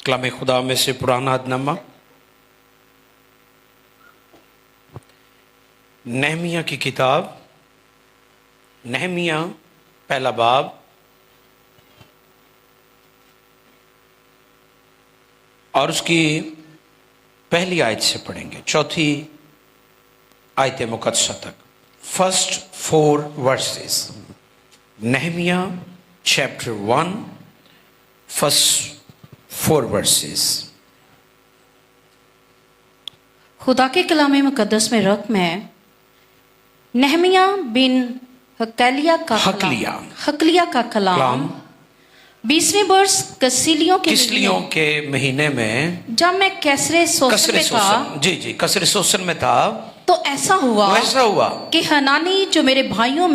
कलाम खुदा में से पुराना अहदनामा नहमिया की किताब, नहमिया पहला बाब और उसकी पहली आयत से पढ़ेंगे, चौथी आयत मुकद्दसा तक। First 4 verses, Nehemiah chapter 1 first 4 verses. खुदा के कलाम मुकद्दस में रकम है नहमिया बिन हकलिया का कलाम 20वें वर्ष कसीलियों के महीने में, जब मैं कैसरे सोसन में था, तो ऐसा हुआ कि हनानी जो मेरे भाइयों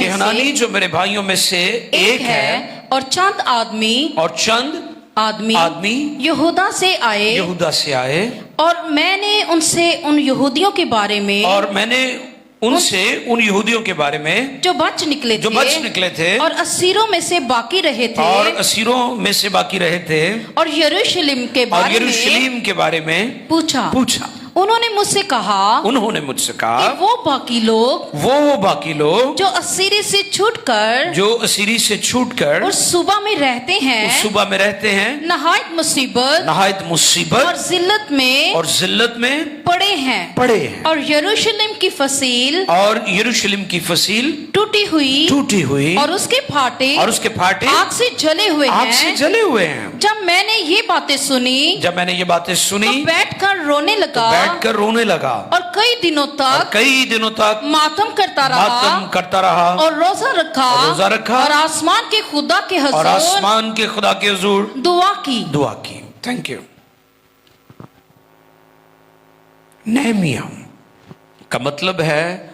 में से एक है और चंद आदमी यहूदा से आए और मैंने उनसे उन यहूदियों के बारे में जो बच निकले थे और असीरों में से बाकी रहे थे और यरूशलेम के बारे में पूछा। उन्होंने मुझसे कहा कि वो बाकी लोग जो असीरी से छूटकर और सुबह में रहते हैं नहायत मुसीबत और जिल्लत में पड़े हैं और यरूशलेम की फसील टूटी हुई और उसके फाटे आग से जले हुए हैं। जब मैंने ये बातें सुनी तो बैठकर रोने लगा और कई दिनों तक मातम करता रहा और रोजा रखा और आसमान के खुदा के हुजूर दुआ की। Thank you. नहमिया का मतलब है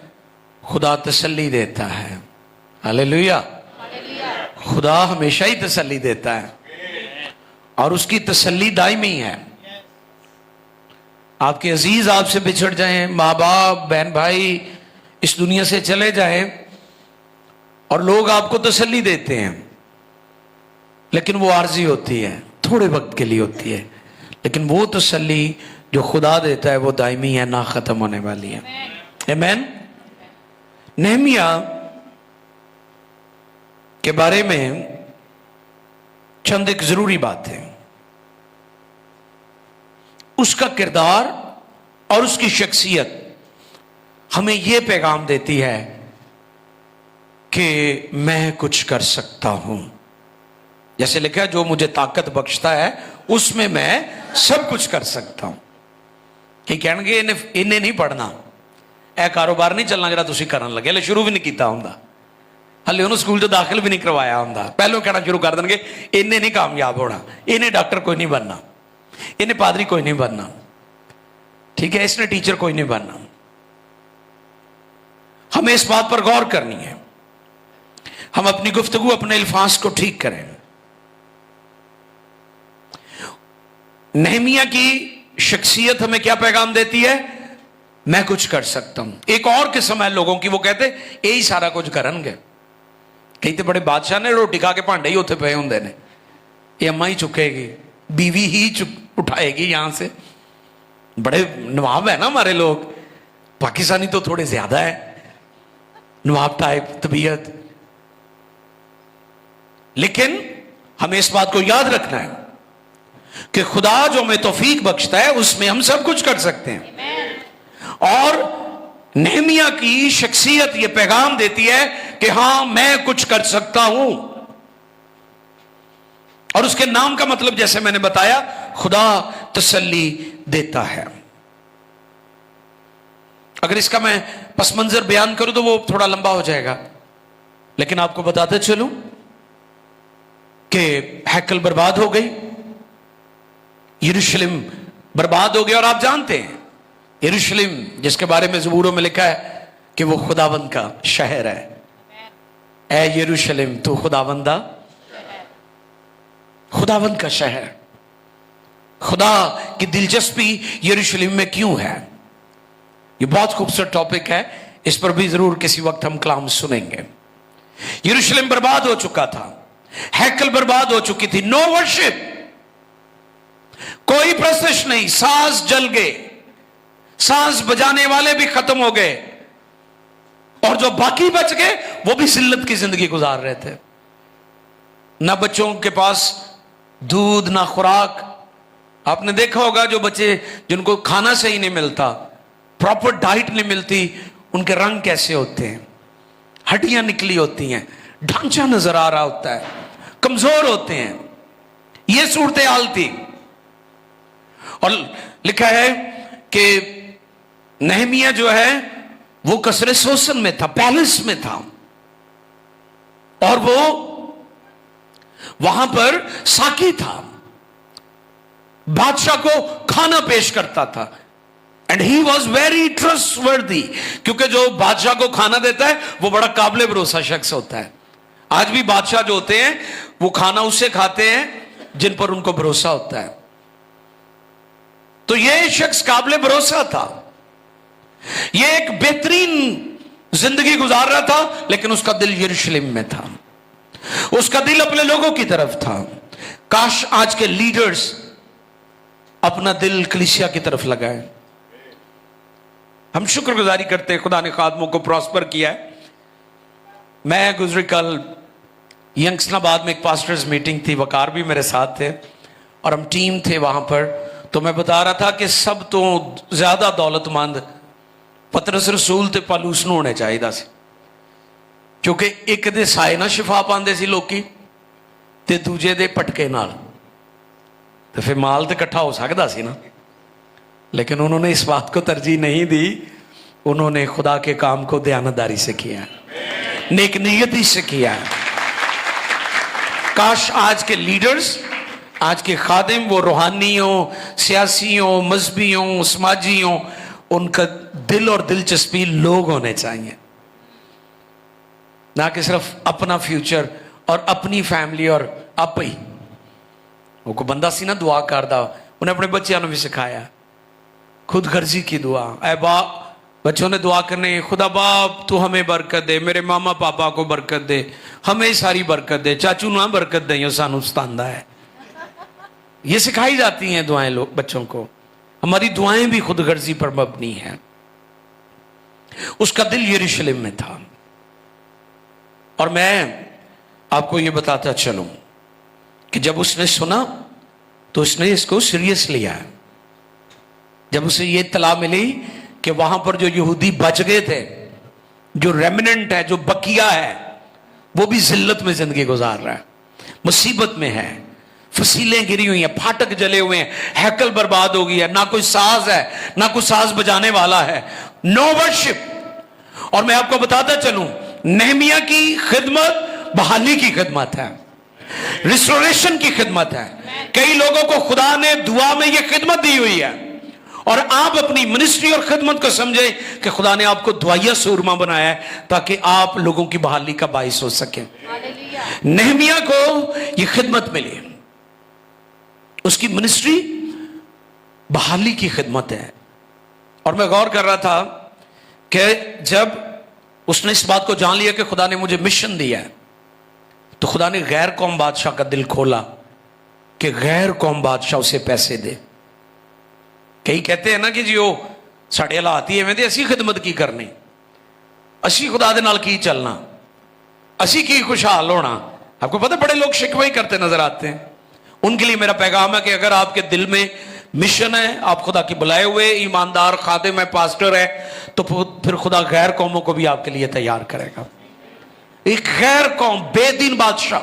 खुदा तसल्ली देता है। हालेलुया। खुदा हमेशा ही तसल्ली देता है और उसकी तसल्ली दायमी है। आपके अजीज आपसे बिछड़ जाएं, माँ बाप बहन भाई इस दुनिया से चले जाएं और लोग आपको तसल्ली देते हैं, लेकिन वो आर्जी होती है, थोड़े वक्त के लिए होती है। लेकिन वो तसल्ली जो खुदा देता है वो दायमी है, ना खत्म होने वाली है। आमीन। नहमिया के बारे में चंद एक जरूरी बात है। उसका किरदार और उसकी शख्सियत हमें यह पैगाम देती है कि मैं कुछ कर सकता हूं। जैसे लिखा है, जो मुझे ताकत बख्शता है उसमें मैं सब कुछ कर सकता हूं। कि कहणगे इन्हें नहीं पढ़ना, यह कारोबार नहीं चलना जरा तुसीं करन लगे, हले शुरू भी नहीं किया हुंदा, हले उन्होंने स्कूल च दाखिल भी नहीं करवाया हुंदा, पहलों कहना शुरू कर देंगे इन्हें नहीं कामयाब होना, इन्हें डॉक्टर कोई नहीं बनना, इन्हें पादरी कोई नहीं बनना, ठीक है, इसने टीचर कोई नहीं बनना। हमें इस बात पर गौर करनी है, हम अपनी गुफ्तगू अपने अल्फाज को ठीक करें। नहमिया की शख्सियत हमें क्या पैगाम देती है? मैं कुछ कर सकता हूं। एक और किस्म है लोगों की, वो कहते यही सारा कुछ करेंगे। कई तो बड़े बादशाह ने रोटी खा के भांडे ही उत्थे पे होंगे ने, ये अम्मा ही चुकेगी, बीवी ही उठाएगी यहां से। बड़े नवाब है ना हमारे लोग, पाकिस्तानी तो थोड़े ज्यादा है नवाब टाइप तबीयत। लेकिन हमें इस बात को याद रखना है कि खुदा जो हमें तौफीक बख्शता है उसमें हम सब कुछ कर सकते हैं। और नहमिया की शख्सियत यह पैगाम देती है कि हां मैं कुछ कर सकता हूं। और उसके नाम का मतलब जैसे मैंने बताया, खुदा तसल्ली देता है। अगर इसका मैं पस मंजर बयान करूं तो वो थोड़ा लंबा हो जाएगा, लेकिन आपको बताते चलूं कि हैकल बर्बाद हो गई, यरूशलेम बर्बाद हो गया। और आप जानते हैं यरूशलेम जिसके बारे में ज़बूरों में लिखा है कि वो खुदावंद का शहर है। ऐ यरूशलेम तू खुदावंद का शहर। खुदा की दिलचस्पी यरूशलेम में क्यों है? ये बहुत खूबसूरत टॉपिक है, इस पर भी जरूर किसी वक्त हम कलाम सुनेंगे। यरूशलेम बर्बाद हो चुका था, हैकल बर्बाद हो चुकी थी, नो वर्शिप, کوشش نہیں, ساز جل گئے, ساز بجانے والے بھی ختم ہو گئے, اور جو باقی بچ گئے وہ بھی ذلت کی زندگی گزار رہے تھے. نہ بچوں کے پاس دودھ نہ خوراک. آپ نے دیکھا ہوگا جو بچے جن کو کھانا صحیح نہیں ملتا, پراپر ڈائٹ نہیں ملتی, ان کے رنگ کیسے ہوتے ہیں, ہڈیاں نکلی ہوتی ہیں, ڈھانچہ نظر آ رہا ہوتا ہے, کمزور ہوتے ہیں. یہ صورتحال تھی. اور لکھا ہے کہ نہمیہ جو ہے وہ قصر سوسن میں تھا, پیلس میں تھا, اور وہ وہاں پر ساقی تھا, بادشاہ کو کھانا پیش کرتا تھا. And he was very trust وردی, کیونکہ جو بادشاہ کو کھانا دیتا ہے وہ بڑا قابل بھروسہ شخص ہوتا ہے. آج بھی بادشاہ جو ہوتے ہیں وہ کھانا اس سے کھاتے ہیں جن پر ان کو بھروسہ ہوتا ہے. تو یہ شخص قابل بھروسہ تھا, یہ ایک بہترین زندگی گزار رہا تھا, لیکن اس کا دل یروشلم میں تھا, اس کا دل اپنے لوگوں کی طرف تھا. کاش آج کے لیڈرز اپنا دل کلیسیا کی طرف لگائیں. ہم شکر گزاری کرتے ہیں, خدا نے خادموں کو پراسپر کیا ہے. میں گزری کل ینگسٹن آباد میں ایک پاسٹرز میٹنگ تھی, وقار بھی میرے ساتھ تھے, اور ہم ٹیم تھے وہاں پر. تو میں بتا رہا تھا کہ سب تو زیادہ دولت مند پترس رسول تے پالوس نو ہونے چاہیے سی, کیونکہ ایک دے سائے نہ شفا پاندے سی لوکی, تے دوجے دے پٹکے نال, تو پھر مال تو کٹھا ہو سکتا سی نا. لیکن انہوں نے اس بات کو ترجیح نہیں دی, انہوں نے خدا کے کام کو دیانتداری سے کیا, نیک نیتی سے کیا. کاش آج کے لیڈرز, آج کے خادم وہ روحانی ہوں, سیاسی ہوں, مذہبی ہوں, سماجی ہوں, ان کا دل اور دلچسپی لوگ ہونے چاہیے, نہ کہ صرف اپنا فیوچر اور اپنی فیملی اور آپ ہی. وہ کو بندہ سی نا دعا کردا, انہیں اپنے بچیاں نے بھی سکھایا خود غرضی کی دعا. اے باپ, بچوں نے دعا کرنے, خدا باپ تو ہمیں برکت دے, میرے ماما پاپا کو برکت دے, ہمیں ساری برکت دے, چاچو نہ برکت دیں, یہ سانو ستاندہ ہے. یہ سکھائی جاتی ہیں دعائیں لوگ بچوں کو. ہماری دعائیں بھی خود غرضی پر مبنی ہیں. اس کا دل یروشلم میں تھا. اور میں آپ کو یہ بتاتا چلوں کہ جب اس نے سنا تو اس نے اس کو سیریس لیا. جب اسے یہ اطلاع ملی کہ وہاں پر جو یہودی بچ گئے تھے, جو ریمننٹ ہے, جو بقیہ ہے, وہ بھی ذلت میں زندگی گزار رہا ہے, مصیبت میں ہے, فصیلیں گری ہوئی ہیں, پھاٹک جلے ہوئے ہیں, ہیکل برباد ہو گئی ہے, نہ کوئی ساز ہے, نہ کوئی ساز بجانے والا ہے, نو ورشپ. اور میں آپ کو بتاتا چلوں, نہمیہ کی خدمت بحالی کی خدمت ہے, ریسٹوریشن کی خدمت ہے. کئی لوگوں کو خدا نے دعا میں یہ خدمت دی ہوئی ہے, اور آپ اپنی منسٹری اور خدمت کو سمجھیں کہ خدا نے آپ کو دعائیہ سورما بنایا ہے تاکہ آپ لوگوں کی بحالی کا باعث ہو سکیں. نہمیہ کو یہ خدمت ملی, اس کی منسٹری بحالی کی خدمت ہے. اور میں غور کر رہا تھا کہ جب اس نے اس بات کو جان لیا کہ خدا نے مجھے مشن دیا ہے, تو خدا نے غیر قوم بادشاہ کا دل کھولا کہ غیر قوم بادشاہ اسے پیسے دے. کئی کہتے ہیں نا کہ جی وہ ساڑھے حالات ہی ایویں اسی خدمت کی کرنی, اسی خدا دے نال کی چلنا, اسی کی خوشحال ہونا. آپ کو پتہ بڑے لوگ شکوے کرتے نظر آتے ہیں. ان کے لیے میرا پیغام ہے کہ اگر آپ کے دل میں مشن ہے, آپ خدا کے بلائے ہوئے ایماندار خادم ہے, پاسٹر ہے, تو پھر خدا غیر قوموں کو بھی آپ کے لیے تیار کرے گا. ایک غیر قوم بے دین بادشاہ,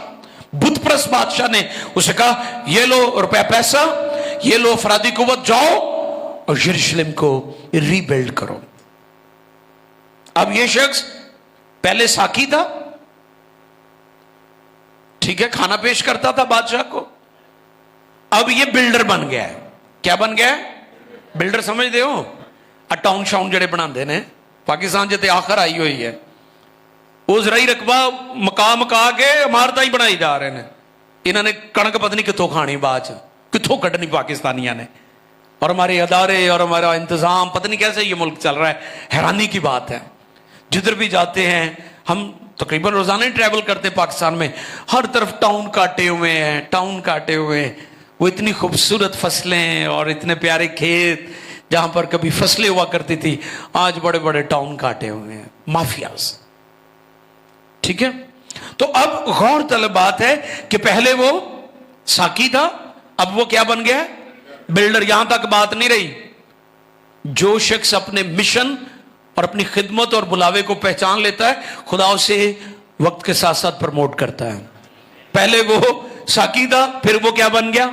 بت پرست بادشاہ نے اسے کہا یہ لو روپے پیسہ, یہ لو افرادی قوت, جاؤ اور یروشلم کو ری بیلڈ کرو. اب یہ شخص پہلے ساقی تھا, ٹھیک ہے, کھانا پیش کرتا تھا بادشاہ کو. اب یہ بلڈر بن گیا ہے. کیا بن گیا ہے؟ بلڈر سمجھتے ہو, ٹاؤن شاؤن جڑے بنا دے نے, پاکستان جتے آخر آئی ہوئی ہے, وہ زرعی رقبہ مکا مکا کے عمارتیں ہی بنائی جا رہے ہیں. انہوں نے کڑک پتہ نہیں کتوں کھانی, بعد کتوں کٹنی پاکستانیاں نے. اور ہمارے ادارے اور ہمارا انتظام پتہ نہیں کیسے یہ ملک چل رہا ہے. حیرانی کی بات ہے. جدھر بھی جاتے ہیں, ہم تقریباً روزانہ ہی ٹریول کرتے ہیں پاکستان میں, ہر طرف ٹاؤن کاٹے ہوئے ہیں, ٹاؤن کاٹے ہوئے ہیں. वो इतनी खूबसूरत फसलें और इतने प्यारे खेत जहां पर कभी फसलें हुआ करती थी, आज बड़े बड़े टाउन काटे हुए हैं, माफियाज। ठीक है, तो अब गौर तलब बात है कि पहले वो साकी था, अब वो क्या बन गया? बिल्डर। यहां तक बात नहीं रही। जो शख्स अपने मिशन और अपनी खिदमत और बुलावे को पहचान लेता है, खुदा उसे वक्त के साथ साथ प्रमोट करता है। पहले वो साकी था, फिर वो क्या बन गया?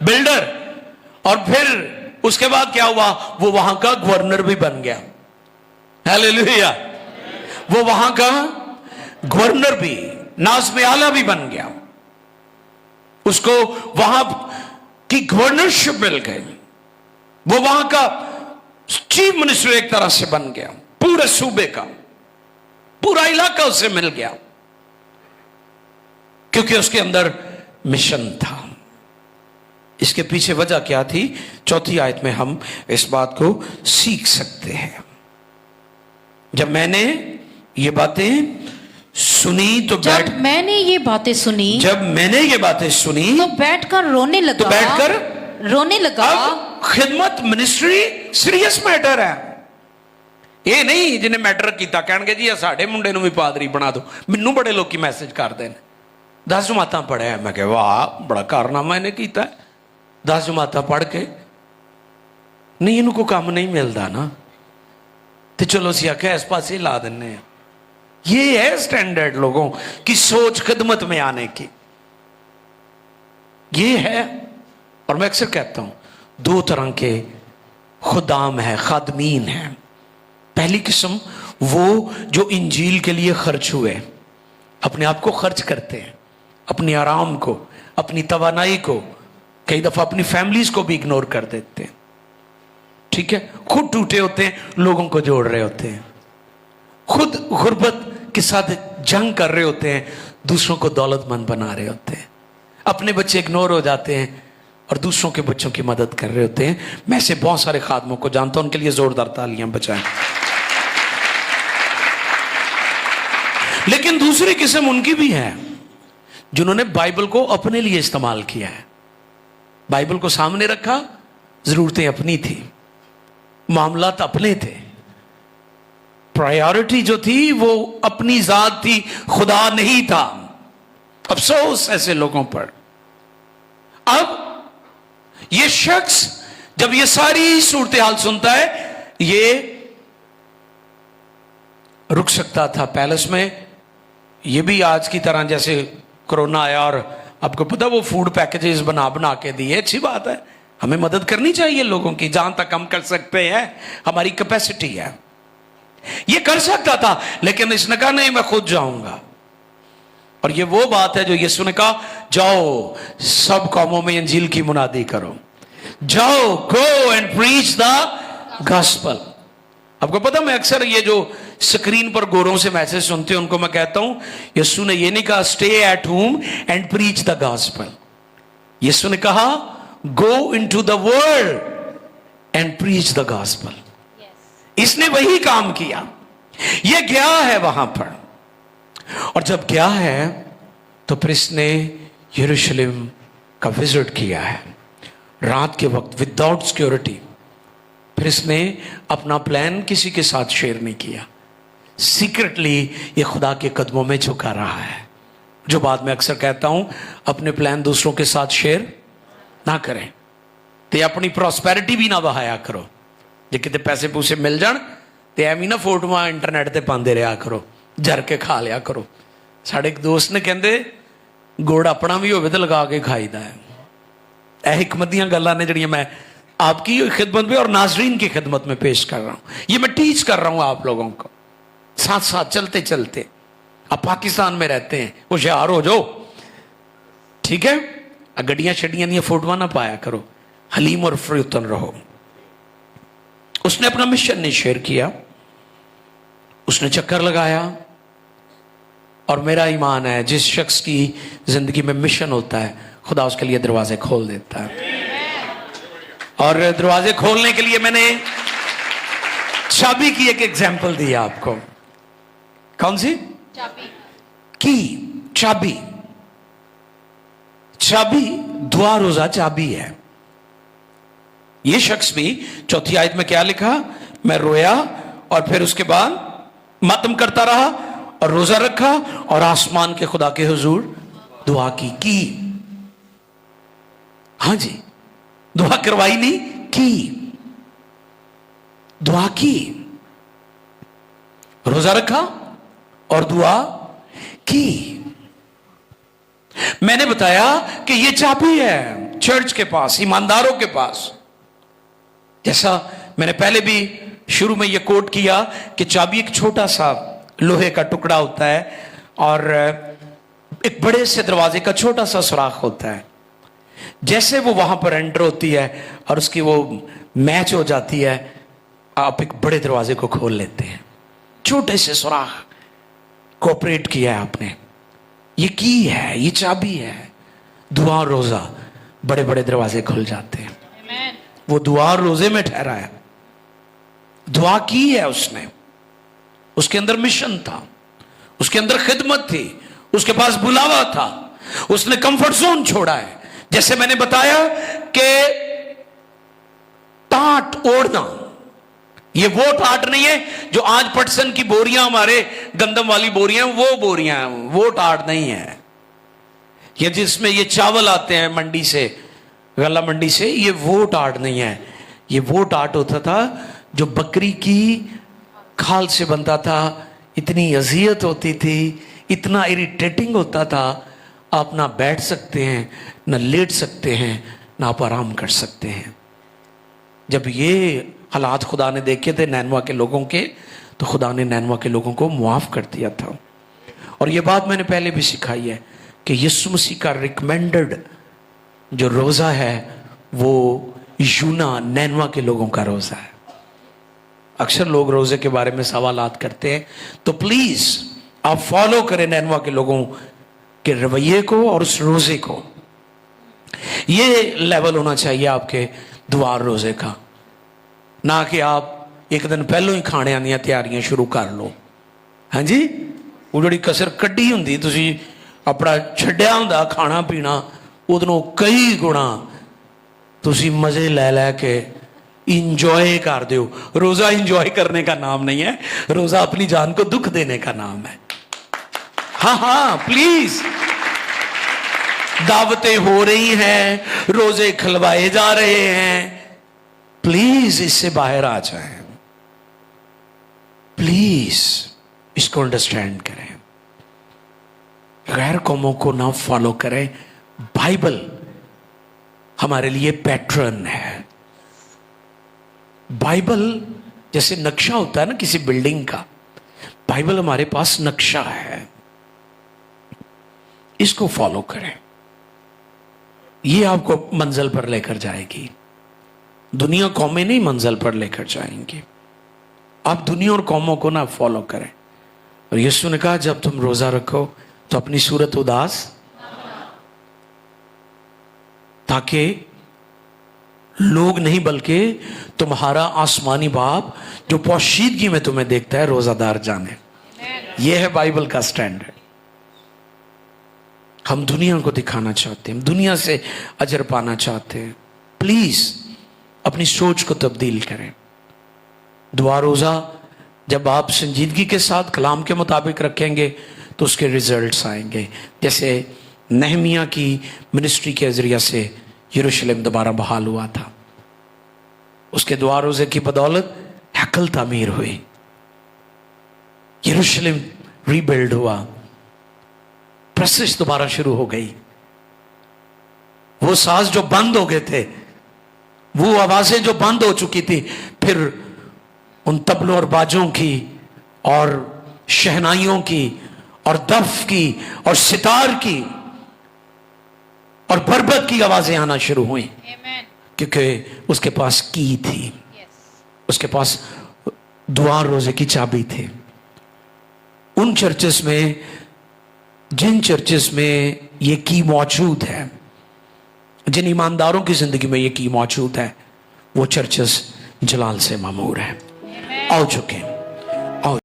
बिल्डर। और फिर उसके बाद क्या हुआ? वो वहां का गवर्नर भी बन गया। हालेलुया। वो वहां का गवर्नर भी, नाज़िम आला भी बन गया। उसको वहां की गवर्नरशिप मिल गई। वो वहां का चीफ मिनिस्टर एक तरह से बन गया, पूरे सूबे का, पूरा इलाका उसे मिल गया, क्योंकि उसके अंदर मिशन था। इसके पीछे वजह क्या थी? चौथी आयत में हम इस बात को सीख सकते हैं। जब मैंने ये बातें सुनी तो जब मैंने ये बातें सुनी तो बैठकर रोने लगा। अब खिदमत मिनिस्ट्री सीरियस मैटर है। ये नहीं जिन्हें मैटर किया कहणगे जी साडे मुंडे नूं भी पादरी बना दो। मैनू बड़े लोग मैसेज करते हैं, 10 जमातां पढ़िया। मैं कहा वाह बड़ा कारनामा इन्हें किया, 10 जमातां पढ़ के। नहीं, इन्हू को काम नहीं मिलता ना, तो चलो असीं आख्या इस पासे ला दिन्ने हैं। ये है स्टैंडर्ड लोगों की सोच खिदमत में आने की, ये है। और मैं अक्सर कहता हूं 2 तरह के खुदाम है, खादमीन है। पहली किस्म वो जो इंजील के लिए खर्च हुए, अपने आप को खर्च करते हैं, अपने आराम को, अपनी तवानाई को, कई दफा अपनी फैमिलीज को भी इग्नोर कर देते हैं। ठीक है, खुद टूटे होते हैं, लोगों को जोड़ रहे होते हैं, खुद गुर्बत के साथ जंग कर रहे होते हैं, दूसरों को दौलतमंद बना रहे होते हैं। अपने बच्चे इग्नोर हो जाते हैं और दूसरों के बच्चों की मदद कर रहे होते हैं। मैं ऐसे बहुत सारे खादमों को जानता हूं, उनके लिए जोरदार तालियां बजाएं। लेकिन दूसरी किस्म उनकी भी है जिन्होंने बाइबल को अपने लिए इस्तेमाल किया है। बाइबल को सामने रखा, जरूरतें अपनी थी, मामलात अपने थे, प्रायोरिटी जो थी वो अपनी जात थी, खुदा नहीं था। अफसोस ऐसे लोगों पर। अब ये शख्स जब ये सारी सूरत हाल सुनता है, ये रुक सकता था पैलेस में। ये भी आज की तरह जैसे कोरोना आया और आपको पता वो फूड पैकेजेस बना के दिए, अच्छी बात है, हमें मदद करनी चाहिए लोगों की जहां तक हम कर सकते हैं, हमारी कैपेसिटी है। ये कर सकता था, लेकिन इसने कहा नहीं मैं खुद जाऊंगा। और ये वो बात है जो यीशु ने कहा, जाओ सब कौमों में इंजील की मुनादी करो, जाओ go and preach the gospel. आपको पता मैं अक्सर ये जो स्क्रीन पर गोरों से मैसेज सुनते हैं उनको मैं कहता हूं, यीशु ने ये नहीं कहा stay at home and preach the gospel. यीशु ने कहा go into the world and preach the gospel. इसने वही काम किया। ये गया है वहां पर, और जब गया है तो फिर इसने यरूशलेम का विजिट किया है रात के वक्त विदाउट सिक्योरिटी। फिर इसने अपना प्लान किसी के साथ शेयर नहीं किया, सीक्रेटली ये खुदा के कदमों में झुका रहा है। जो बात मैं अक्सर कहता हूं, अपने प्लान दूसरों के साथ शेयर ना करें, तो अपनी प्रॉस्पेरिटी भी ना बहाया करो। जे किते पैसे पूसे मिल जान तो एवं ना फोटोआं इंटरनेट ते पाते रहा करो, जर के खा लिया करो। साढ़े एक दोस्त ने कहते गुड़ अपना भी होवे तो लगा के खाईदा है। यह हिकमत दी गल्लां ने जिहड़ियां मैं आपकी खिदमत में और नाजरीन की खिदमत में पेश कर रहा हूं। ये मैं टीच कर रहा हूं आप लोगों को, साथ साथ चलते चलते। आप पाकिस्तान में रहते हैं, होशियार हो जाओ, ठीक है। गड्डियां शड्डियां दी फोटोआं ना पाया करो, हलीम और फरीतन रहो। उसने अपना मिशन नहीं शेयर किया, उसने चक्कर लगाया। और मेरा ईमान है जिस शख्स की जिंदगी में मिशन होता है, खुदा उसके लिए दरवाजे खोल देता है। और दरवाजे खोलने के लिए मैंने चाबी की एक एग्जांपल दी आपको। कौन सी? चाबी की। चाबी दुआ रोजा चाबी है। ये शख्स भी चौथी आयत में क्या लिखा, मैं रोया और फिर उसके बाद मातम करता रहा और रोजा रखा और आसमान के खुदा के हुजूर दुआ की। हाँ जी, दुआ करवाई नहीं की, दुआ की, रोजा रखा और दुआ की। मैंने बताया कि यह चाबी है चर्च के पास, ईमानदारों के पास। जैसा मैंने पहले भी शुरू में यह कोट किया कि चाबी एक छोटा सा लोहे का टुकड़ा होता है और एक बड़े से दरवाजे का छोटा सा सुराख होता है। जैसे वो वहां पर एंटर होती है और उसकी वो मैच हो जाती है, आप एक बड़े दरवाजे को खोल लेते हैं। छोटे से सुराख कोऑपरेट किया है आपने, ये की है, ये चाबी है। दुआ और रोजा, बड़े बड़े दरवाजे खुल जाते हैं। वो दुआ और रोजे में ठहरा है, दुआ की है उसने, उसके अंदर मिशन था, उसके अंदर खिदमत थी, उसके पास बुलावा था, उसने कंफर्ट जोन छोड़ा है। जैसे मैंने बताया कि टाट ओढ़ना, ये वो टाट नहीं है जो आज पटसन की बोरियां, हमारे गंदम वाली बोरियां, वो बोरियां हैं, वो टाट नहीं है। ये जिसमें ये चावल आते हैं मंडी से, गला मंडी से, ये वो टाट नहीं है। ये वो टाट होता था जो बकरी की खाल से बनता था। इतनी अजियत होती थी, इतना इरिटेटिंग होता था, आप ना बैठ सकते हैं, ना लेट सकते हैं, ना आप आराम कर सकते हैं। जब ये हालात खुदा ने देखे थे नैनवा के लोगों के, तो खुदा ने नैनवा के लोगों को मुआफ कर दिया था। और ये बात मैंने पहले भी सिखाई है कि यीशु मसीह का रिकमेंडेड जो रोज़ा है वो यूना नैनवा के लोगों का रोज़ा है। अक्सर लोग रोज़े के बारे में सवालात करते हैं, तो प्लीज़ आप फॉलो करें नैनवा के लोगों के रवैये को और उस रोज़े को। ये लेवल होना चाहिए आपके दुआ और रोज़े का, ना कि आप एक दिन पहलों ही खाने ਦੀਆਂ ਤਿਆਰੀਆਂ शुरू कर लो। हाँ जी, वो ਜਿਹੜੀ कसर ਕੱਢੀ ਹੁੰਦੀ, ਤੁਸੀਂ ਆਪਣਾ ਛੱਡਿਆ ਹੁੰਦਾ ਖਾਣਾ ਪੀਣਾ, ਉਦੋਂ ਕਈ ਗੁਣਾ ਤੁਸੀਂ मजे ਲੈ ਲੈ के इंजॉय कर दो। रोज़ा इंजॉय करने का नाम नहीं है, रोज़ा अपनी जान को दुख देने का नाम है। हाँ हाँ प्लीज, दावतें हो रही हैं, रोजे खिलवाए जा रहे हैं, प्लीज इससे बाहर आ जाएं, प्लीज इसको अंडरस्टैंड करें, गैर कौमों को ना फॉलो करें। बाइबल हमारे लिए पैटर्न है। बाइबल जैसे नक्शा होता है ना किसी बिल्डिंग का, बाइबल हमारे पास नक्शा है, इसको फॉलो करें, ये आपको मंजिल पर लेकर जाएगी। दुनिया कौमें नहीं मंजिल पर लेकर जाएंगी, आप दुनिया और कौमों को ना फॉलो करें। और यीशु ने कहा जब तुम रोजा रखो तो अपनी सूरत उदास, ताकि लोग नहीं बल्कि तुम्हारा आसमानी बाप जो पोशीदगी में तुम्हें देखता है रोजादार जाने। यह है बाइबल का स्टैंडर्ड। हम दुनिया को दिखाना चाहते हैं, दुनिया से अजर पाना चाहते हैं। प्लीज अपनी सोच को तब्दील करें। दुआ रोजा जब आप संजीदगी के साथ कलाम के मुताबिक रखेंगे तो उसके रिजल्ट्स आएंगे। जैसे नहमिया की मिनिस्ट्री के जरिए से यरूशलेम दोबारा बहाल हुआ था, उसके दुआ रोजे की बदौलत हैकल तामीर हुई, यरूशलेम रीबिल्ड हुआ, प्रोसेस दोबारा शुरू हो गई। वो साज जो बंद हो गए थे, वो आवाजें जो बंद हो चुकी थी, फिर उन तबलों और बाजों की और शहनाइयों की और दफ की और सितार की और बरबत की आवाजें आना शुरू हुई, क्योंकि उसके पास की थी, उसके पास दुआ रोजे की चाबी थी। उन चर्चेस में, जिन चर्चेस में ये की मौजूद है, जिन ईमानदारों की जिंदगी में ये की मौजूद है, वो चर्चेस जलाल से मामूर है, आ चुके हैं।